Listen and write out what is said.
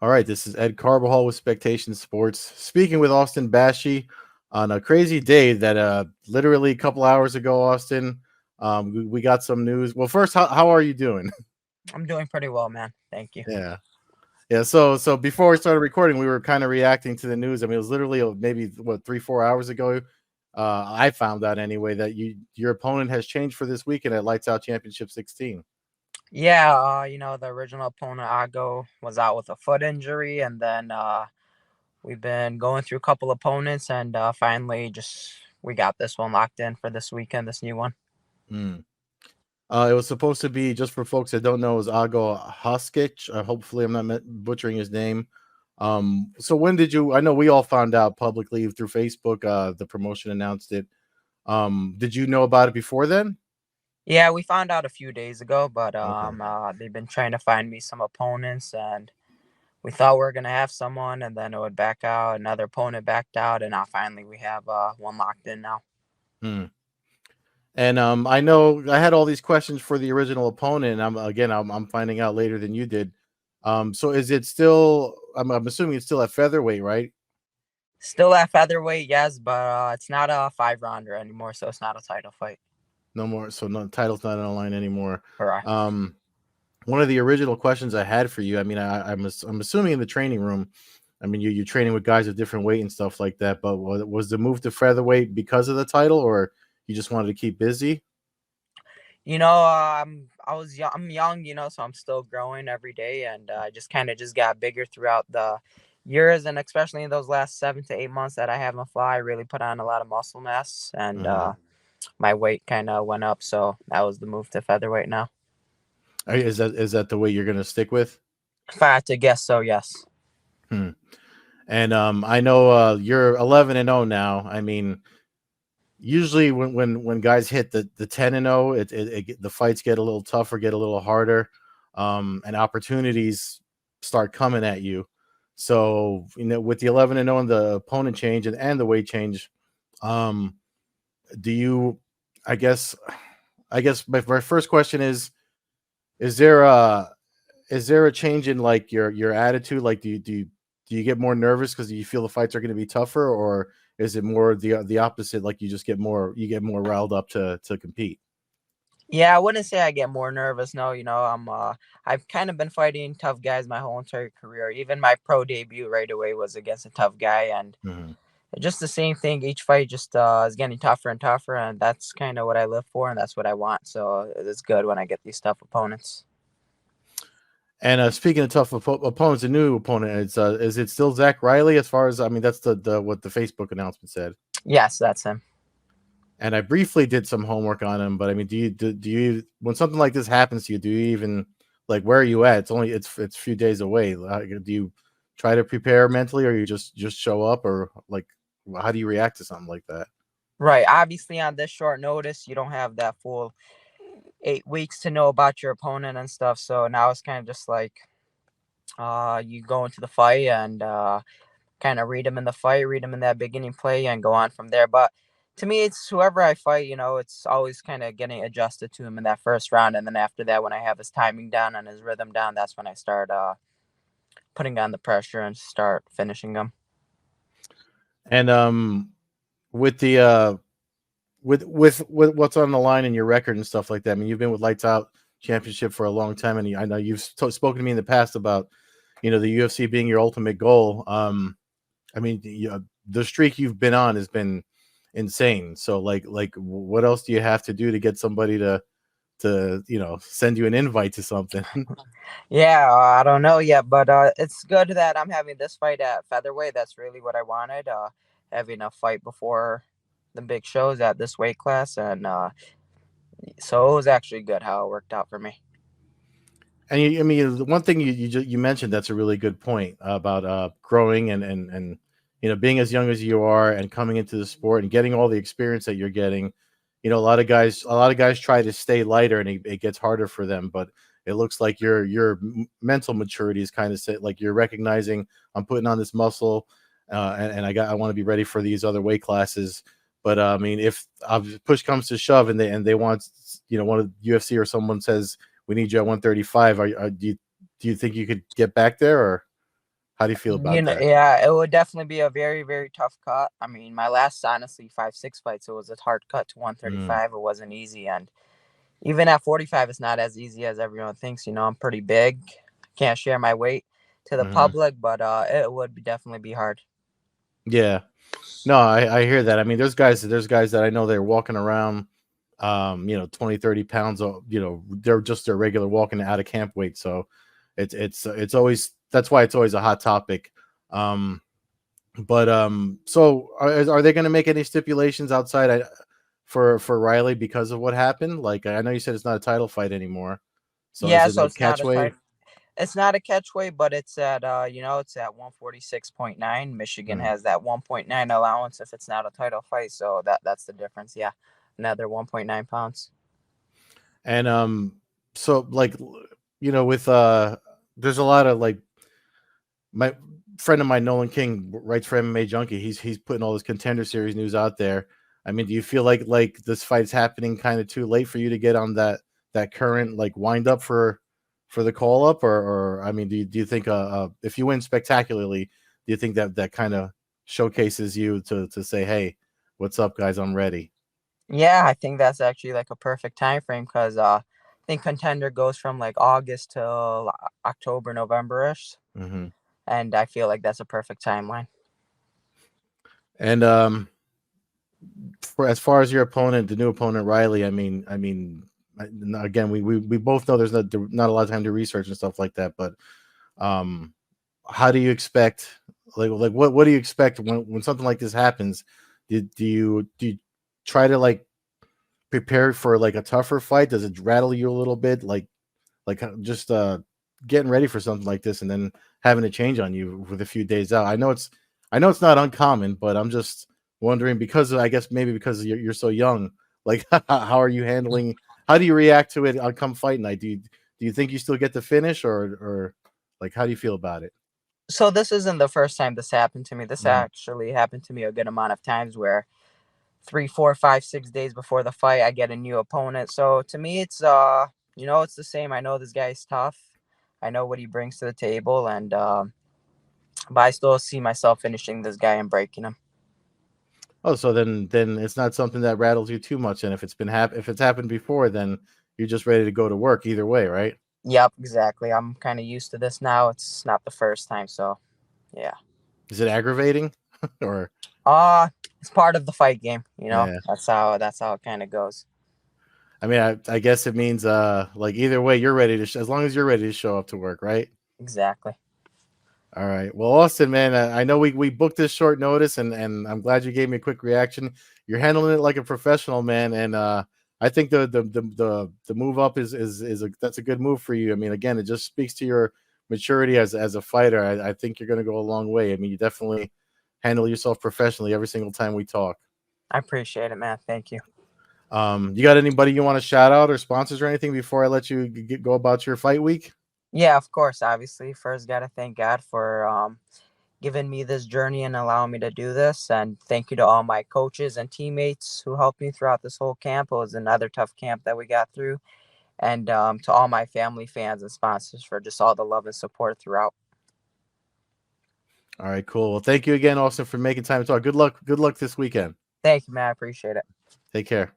All right, this is Ed Carbajal with Spectation Sports, speaking with Austin Bashi on a crazy day that literally a couple hours ago, Austin, we got some news. Well, first, how are you doing? I'm doing pretty well, man. Thank you. Yeah. Yeah, so before we started recording, we were kind of reacting to the news. I mean, it was literally maybe what 3-4 hours ago. I found out anyway that your opponent has changed for this weekend at Lights Out Championship 16. Yeah, the original opponent Ago was out with a foot injury, and then we've been going through a couple opponents, and finally, just we got this one locked in for this weekend. This new one. Hmm. It was supposed to be, just for folks that don't know, it was Ago Hoskic. Hopefully, I'm not butchering his name. So when did you? I know we all found out publicly through Facebook. The promotion announced it. Did you know about it before then? Yeah, we found out a few days ago, but Okay. they've been trying to find me some opponents, and we thought we were gonna have someone, and then it would back out. Another opponent backed out, and now finally we have one locked in now. Hmm. And I know I had all these questions for the original opponent. And I'm finding out later than you did. So is it still? I'm assuming it's still at featherweight, right? Still at featherweight, yes, but it's not a 5 rounder anymore, so it's not a title fight. No more. So no title's not on the line anymore. Correct. Um, One of the original questions I had for you. I mean, I'm assuming in the training room. I mean, you're training with guys of different weight and stuff like that. But was the move to featherweight because of the title, or you just wanted to keep busy? I'm young, so I'm still growing every day, and I just kind of just got bigger throughout the years, and especially in those last 7 to 8 months that I haven't fly, I really put on a lot of muscle mass, and Uh-huh. my weight kind of went up, so that was the move to featherweight now. Is that the way you're going to stick with? If I had to guess, so yes. Hmm. And I know you're 11-0 now. I mean, usually when guys hit the 10-0, the fights get a little tougher, get a little harder, and opportunities start coming at you. So with the 11-0 and the opponent change and the weight change, um, do you? I guess my first question is there a change in like your attitude? Like, do you get more nervous because you feel the fights are going to be tougher, or is it more the opposite? Like you get more riled up to compete. Yeah, I wouldn't say I get more nervous. No, I've kind of been fighting tough guys my whole entire career. Even my pro debut right away was against a tough guy, and Mhm. just the same thing. Each fight just is getting tougher and tougher, and that's kind of what I live for, and that's what I want. So it's good when I get these tough opponents. And speaking of tough opponents, a new opponent is it still Zach Riley? As far as I mean, that's the what the Facebook announcement said. Yes, that's him. And I briefly did some homework on him, but I mean, do you when something like this happens to you, do you even like where are you at? It's a few days away. Do you try to prepare mentally, or you just show up, or like how do you react to something like that? Right. Obviously, on this short notice, you don't have that full 8 weeks to know about your opponent and stuff. So now it's kind of just like you go into the fight and kind of read them in the fight, read them in that beginning play, and go on from there. But to me, it's whoever I fight, it's always kind of getting adjusted to him in that first round. And then after that, when I have his timing down and his rhythm down, that's when I start putting on the pressure and start finishing him. And with the with what's on the line in your record and stuff like that. I mean, you've been with Lights Out Championship for a long time, and I know you've spoken to me in the past about the UFC being your ultimate goal. I mean, the streak you've been on has been insane. So like what else do you have to do to get somebody to send you an invite to something? Yeah, I don't know yet, but it's good that I'm having this fight at featherweight. That's really what I wanted. Having a fight before the big shows at this weight class, and so it was actually good how it worked out for me. And I mean, the one thing you mentioned that's a really good point about growing and being as young as you are and coming into the sport and getting all the experience that you're getting. A lot of guys try to stay lighter and it gets harder for them. But it looks like your mental maturity is kind of set, like you're recognizing I'm putting on this muscle, and I want to be ready for these other weight classes. But I mean, if push comes to shove and they want one of UFC or someone says we need you at 135. Do you think you could get back there or? How do you feel about that? Yeah, it would definitely be a very, very tough cut. I mean, my last, honestly, 5-6 fights, it was a hard cut to Mm, 135. It wasn't easy, and even at 45, it's not as easy as everyone thinks. I'm pretty big. Can't share my weight to the hmm. public, but it would definitely be hard. Yeah. No, I hear that. I mean, there's guys that I know they're walking around, 20, 30 pounds. They're just their regular walking out of camp weight. So it's always that's why it's always a hot topic. Um, but so are they going to make any stipulations outside for Riley because of what happened? Like I know you said it's not a title fight anymore. So is Yeah, it so like it's not catch a weight? tight. It's not a catch weight, but it's at 146.9. Michigan Mm. has that 1.9 allowance if it's not a title fight, so that's the difference. Yeah, another 1.9 pounds. And so like with there's a lot of like my friend of mine, Nolan King, writes for MMA Junkie. He's putting all this Contender Series news out there. I mean, do you feel like this fight's happening kind of too late for you to get on that current like wind up for the call up, or I mean, do you think if you win spectacularly, do you think that kind of showcases you to say, hey, what's up, guys? I'm ready. Yeah, I think that's actually like a perfect time frame because I think contender goes from like August to October, November-ish, Hmm. and I feel like that's a perfect timeline. And for as far as your opponent, the new opponent Riley, again, we both know there's not a lot of time to research and stuff like that. But um, how do you expect? Like what do you expect when something like this happens? Do you try to like prepare for like a tougher fight? Does it rattle you a little bit? Like just getting ready for something like this and then having to change on you with a few days out. I know it's not uncommon, but I'm just wondering because I guess maybe because you're so young. Like, how are you handling? How do you react to it on come fight night? Do you think you still get the finish, or like how do you feel about it? So this isn't the first time this happened to me. This Mm. actually happened to me a good amount of times where 3, 4, 5, 6 days before the fight, I get a new opponent. So to me, it's the same. I know this guy's tough. I know what he brings to the table, and but I still see myself finishing this guy and breaking him. Oh, so then it's not something that rattles you too much, and if it's happened before, then you're just ready to go to work either way, right? Yep, exactly. I'm kind of used to this now. It's not the first time, so yeah. Is it aggravating, or It's part of the fight game. yeah? That's how it kind of goes. I mean, I guess it means like either way, you're ready to as long as you're ready to show up to work, right? Exactly. All right. Well, Austin, man, I know we booked this short notice, and I'm glad you gave me a quick reaction. You're handling it like a professional, man, and I think the move up that's a good move for you. I mean, again, it just speaks to your maturity as a fighter. I think you're going to go a long way. I mean, you definitely handle yourself professionally every single time we talk. I appreciate it, man. Thank you. You got anybody you want to shout out or sponsors or anything before I let you go about your fight week? Yeah, of course. Obviously, first got to thank God for giving me this journey and allowing me to do this. And thank you to all my coaches and teammates who helped me throughout this whole camp. It was another tough camp that we got through. And to all my family, fans, and sponsors for just all the love and support throughout. All right, cool. Well, thank you again, Austin, for making time to talk. Good luck. Good luck this weekend. Thank you, man. I appreciate it. Take care.